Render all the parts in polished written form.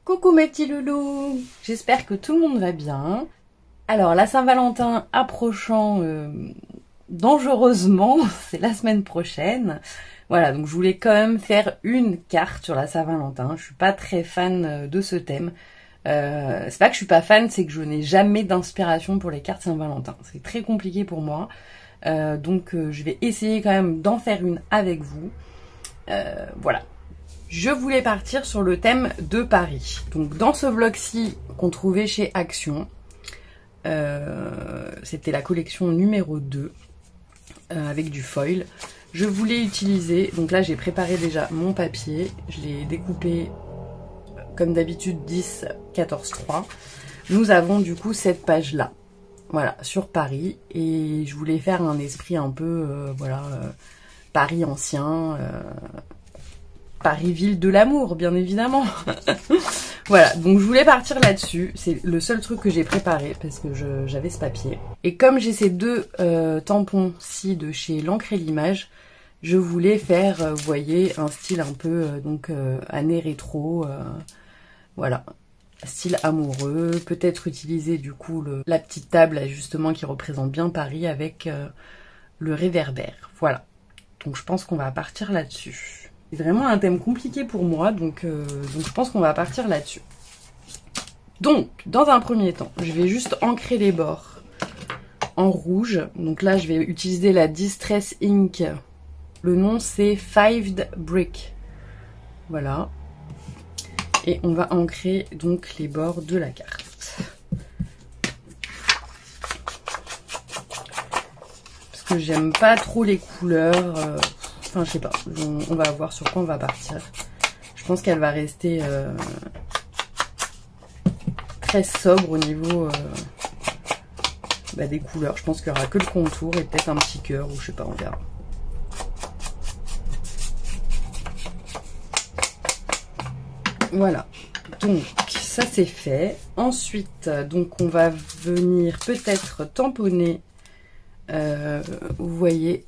Coucou mes petits loulous, j'espère que tout le monde va bien. Alors la Saint-Valentin approchant dangereusement, c'est la semaine prochaine. Voilà, donc je voulais quand même faire une carte sur la Saint-Valentin. Je suis pas très fan de ce thème. C'est pas que je suis pas fan, c'est que je n'ai jamais d'inspiration pour les cartes Saint-Valentin. C'est très compliqué pour moi. Donc je vais essayer quand même d'en faire une avec vous. Voilà. Je voulais partir sur le thème de Paris. Donc dans ce vlog-ci qu'on trouvait chez Action, c'était la collection numéro 2 avec du foil. Je voulais utiliser, donc là j'ai préparé déjà mon papier, je l'ai découpé comme d'habitude 10, 14, 3. Nous avons du coup cette page-là, voilà, sur Paris, et je voulais faire un esprit un peu, Paris ancien, Paris ville de l'amour, bien évidemment. Voilà, donc je voulais partir là-dessus. C'est le seul truc que j'ai préparé parce que j'avais ce papier. Et comme j'ai ces deux tampons-ci de chez l'encre et l'image, je voulais faire, vous voyez, un style un peu année rétro. Voilà, style amoureux. Peut-être utiliser du coup la petite table justement qui représente bien Paris avec le réverbère. Voilà, donc je pense qu'on va partir là-dessus. C'est vraiment un thème compliqué pour moi, donc je pense qu'on va partir là-dessus. Donc, dans un premier temps, je vais juste ancrer les bords en rouge. Donc là, je vais utiliser la Distress Ink. Le nom, c'est Fived Brick. Voilà. Et on va ancrer donc les bords de la carte. Parce que j'aime pas trop les couleurs... Enfin, je sais pas, on va voir sur quoi on va partir. Je pense qu'elle va rester très sobre au niveau des couleurs. Je pense qu'il n'y aura que le contour et peut-être un petit cœur, ou je sais pas, on verra. Voilà, donc ça c'est fait. Ensuite, donc on va venir peut-être tamponner, vous voyez,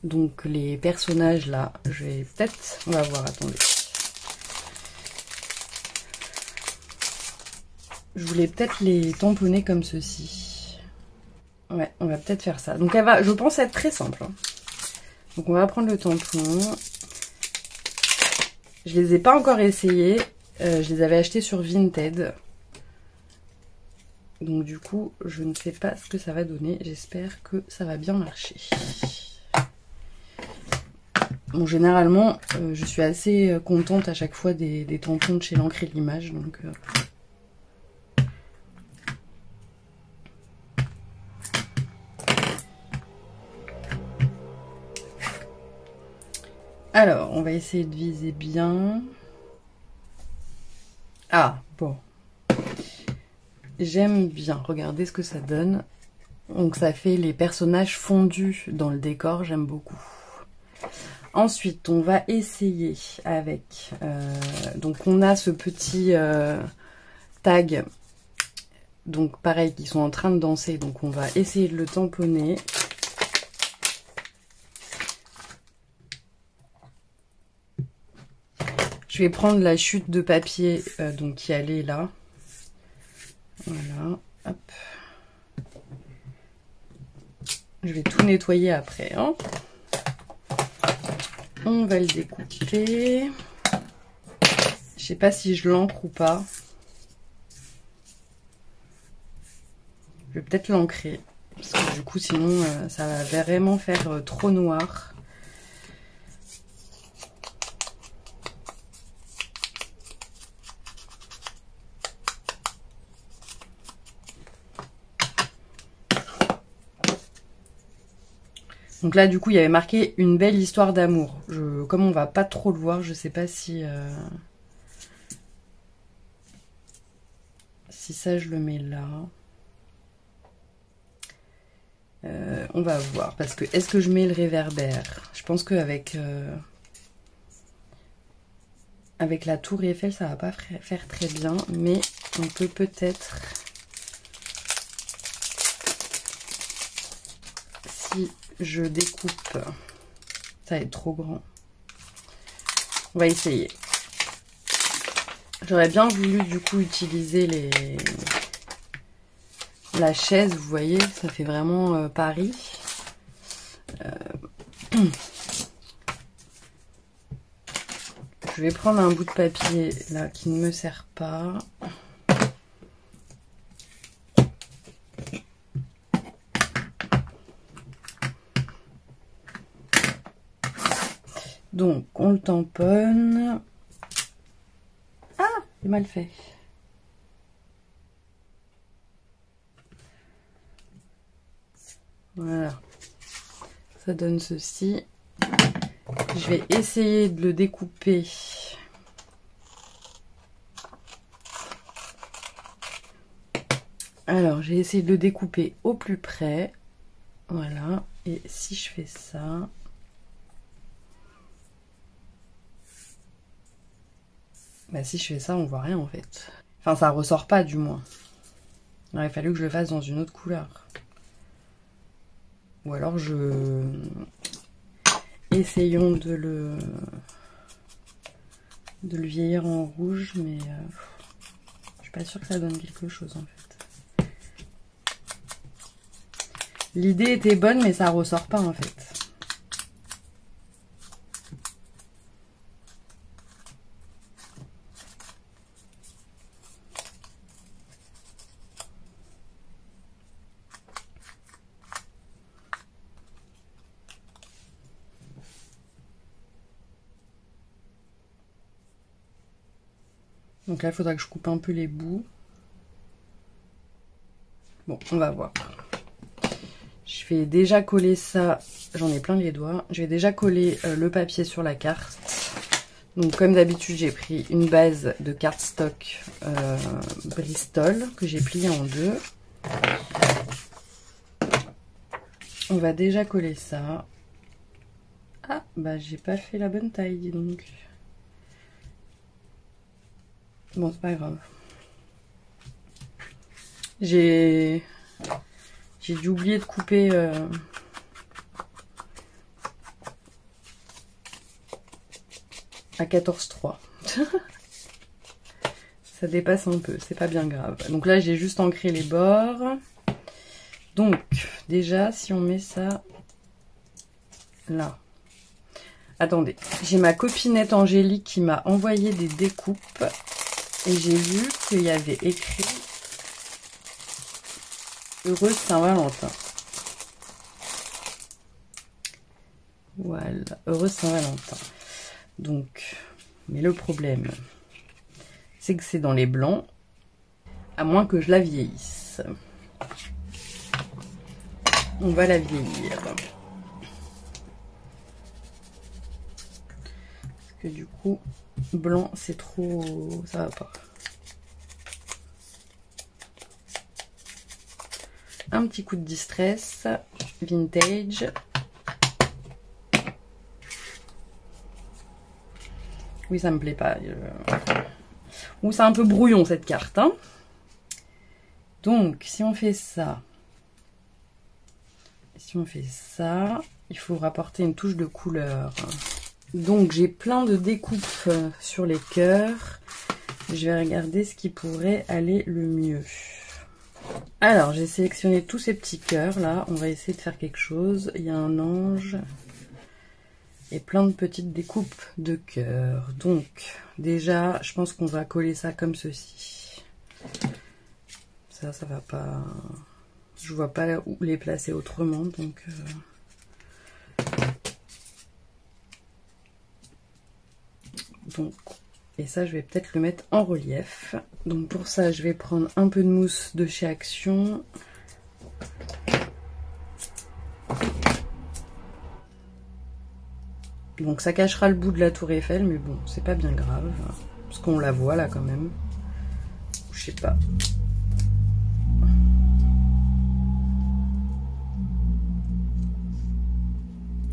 donc les personnages là, je vais peut-être, on va voir, attendez. Je voulais peut-être les tamponner comme ceci. Ouais, on va peut-être faire ça. Donc elle va, je pense, être très simple. Hein. Donc on va prendre le tampon. Je les ai pas encore essayés. Je les avais achetés sur Vinted. Donc du coup, je ne sais pas ce que ça va donner. J'espère que ça va bien marcher. Bon, généralement, je suis assez contente à chaque fois des tampons de chez l'encre et l'image. Donc, alors, on va essayer de viser bien. Ah, bon. J'aime bien. Regardez ce que ça donne. Donc, ça fait les personnages fondus dans le décor. J'aime beaucoup. Ensuite, on va essayer avec... donc, on a ce petit tag. Donc, pareil, qui sont en train de danser. Donc, on va essayer de le tamponner. Je vais prendre la chute de papier donc qui allait là. Voilà, hop. Je vais tout nettoyer après. Hein. On va le découper. Je sais pas si je l'ancre ou pas. Je vais peut-être l'ancrer. Parce que du coup, sinon, ça va vraiment faire trop noir. Donc là, du coup, il y avait marqué une belle histoire d'amour. Comme on va pas trop le voir, je sais pas si ça, je le mets là. On va voir. Parce que, est-ce que je mets le réverbère? Je pense qu'avec avec la tour Eiffel, ça va pas faire très bien. Mais on peut peut-être... Si... je découpe, ça va être trop grand. On va essayer. J'aurais bien voulu du coup utiliser la chaise, vous voyez, ça fait vraiment Paris. Je vais prendre un bout de papier là qui ne me sert pas. Donc on le tamponne. Ah, c'est mal fait. Voilà. Ça donne ceci. Je vais essayer de le découper. Alors, j'ai essayé de le découper au plus près. Voilà. Et si je fais ça... Bah si je fais ça, on voit rien en fait. Enfin, ça ressort pas du moins. Il aurait fallu que je le fasse dans une autre couleur. Ou alors essayons de le vieillir en rouge, mais je suis pas sûre que ça donne quelque chose en fait. L'idée était bonne, mais ça ressort pas en fait. Donc là, il faudra que je coupe un peu les bouts. Bon, on va voir. Je vais déjà coller ça. J'en ai plein les doigts. Je vais déjà coller le papier sur la carte. Donc comme d'habitude, j'ai pris une base de cardstock Bristol que j'ai pliée en deux. On va déjà coller ça. Ah, bah j'ai pas fait la bonne taille, dis donc. Bon, c'est pas grave. J'ai dû oublier de couper à 14,3. Ça dépasse un peu, c'est pas bien grave. Donc là, j'ai juste ancré les bords. Donc, déjà, si on met ça là. Attendez, j'ai ma copinette Angélique qui m'a envoyé des découpes. Et j'ai vu qu'il y avait écrit Heureuse Saint-Valentin. Voilà, Heureuse Saint-Valentin. Donc, mais le problème, c'est que c'est dans les blancs, à moins que je la vieillisse. On va la vieillir. Parce que du coup, blanc, c'est trop... ça va pas. Un petit coup de distress, vintage. Oui, ça me plaît pas. Ou c'est un peu brouillon cette carte. Hein. Donc, si on fait ça, il faut rapporter une touche de couleur. Donc, j'ai plein de découpes sur les cœurs. Je vais regarder ce qui pourrait aller le mieux. Alors, j'ai sélectionné tous ces petits cœurs là. On va essayer de faire quelque chose. Il y a un ange et plein de petites découpes de cœurs. Donc, déjà, je pense qu'on va coller ça comme ceci. Ça va pas... Je vois pas où les placer autrement, donc... Et ça, je vais peut-être le mettre en relief. Donc pour ça, je vais prendre un peu de mousse de chez Action. Donc ça cachera le bout de la tour Eiffel, mais bon, c'est pas bien grave. Parce qu'on la voit là quand même. Je sais pas.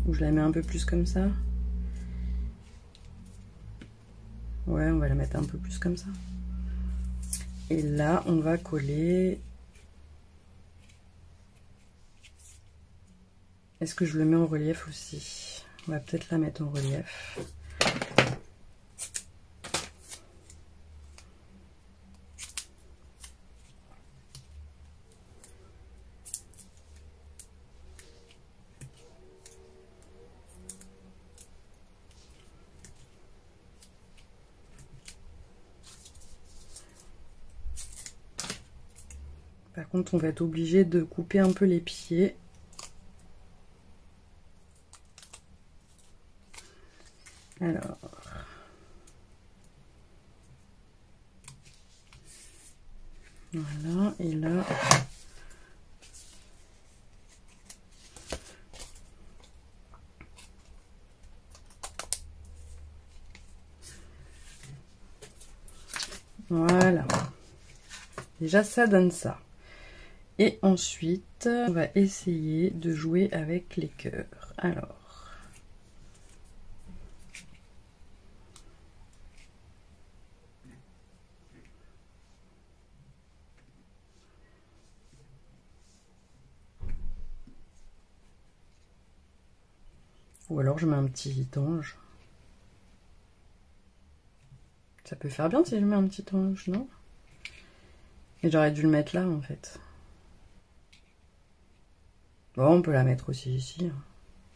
Ou je la mets un peu plus comme ça. Ouais, on va la mettre un peu plus comme ça. Et là, on va coller... Est-ce que je le mets en relief aussi? On va peut-être la mettre en relief. Par contre, on va être obligé de couper un peu les pieds. Alors... Voilà, et là... Voilà. Déjà, ça donne ça. Et ensuite, on va essayer de jouer avec les cœurs. Alors... Ou alors je mets un petit ange. Ça peut faire bien si je mets un petit ange, non? Et j'aurais dû le mettre là en fait. Bon, on peut la mettre aussi ici.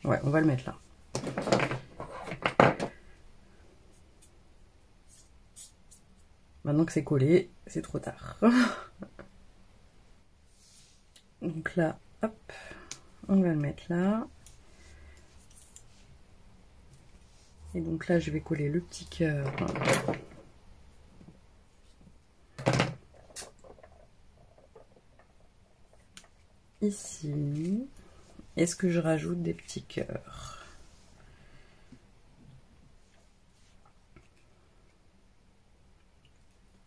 Ouais, on va le mettre là. Maintenant que c'est collé, c'est trop tard. Donc là, hop, on va le mettre là. Et donc là, je vais coller le petit cœur. Ici. Est-ce que je rajoute des petits cœurs?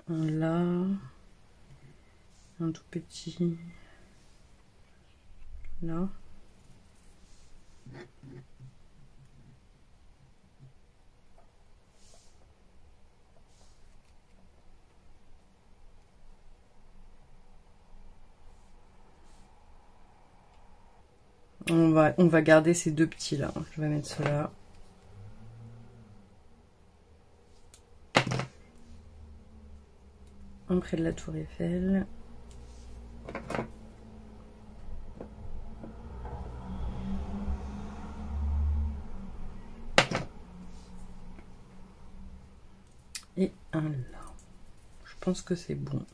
Un là. Un tout petit. Là. On va garder ces deux petits là. Je vais mettre ceux-là. Un près de la tour Eiffel. Et un là. Je pense que c'est bon.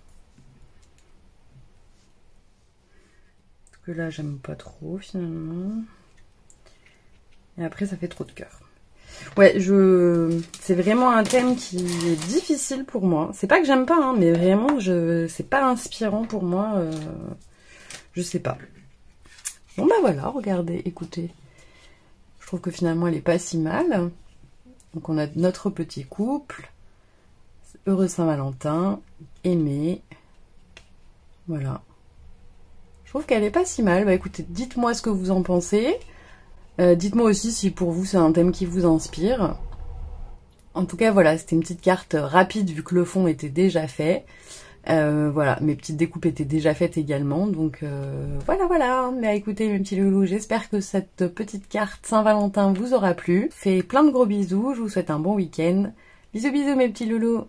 Parce que là, j'aime pas trop finalement. Et après, ça fait trop de cœur. Ouais, c'est vraiment un thème qui est difficile pour moi. C'est pas que j'aime pas, hein, mais vraiment, c'est pas inspirant pour moi. Je sais pas. Bon bah voilà, regardez, écoutez. Je trouve que finalement, elle est pas si mal. Donc on a notre petit couple. Heureux Saint-Valentin. Aimé. Voilà. Je trouve qu'elle est pas si mal. Bah écoutez, dites-moi ce que vous en pensez. Dites-moi aussi si pour vous c'est un thème qui vous inspire. En tout cas voilà, c'était une petite carte rapide vu que le fond était déjà fait. Voilà, mes petites découpes étaient déjà faites également. Donc voilà. Mais écoutez mes petits loulous, j'espère que cette petite carte Saint-Valentin vous aura plu. Fais plein de gros bisous, je vous souhaite un bon week-end. Bisous bisous mes petits loulous.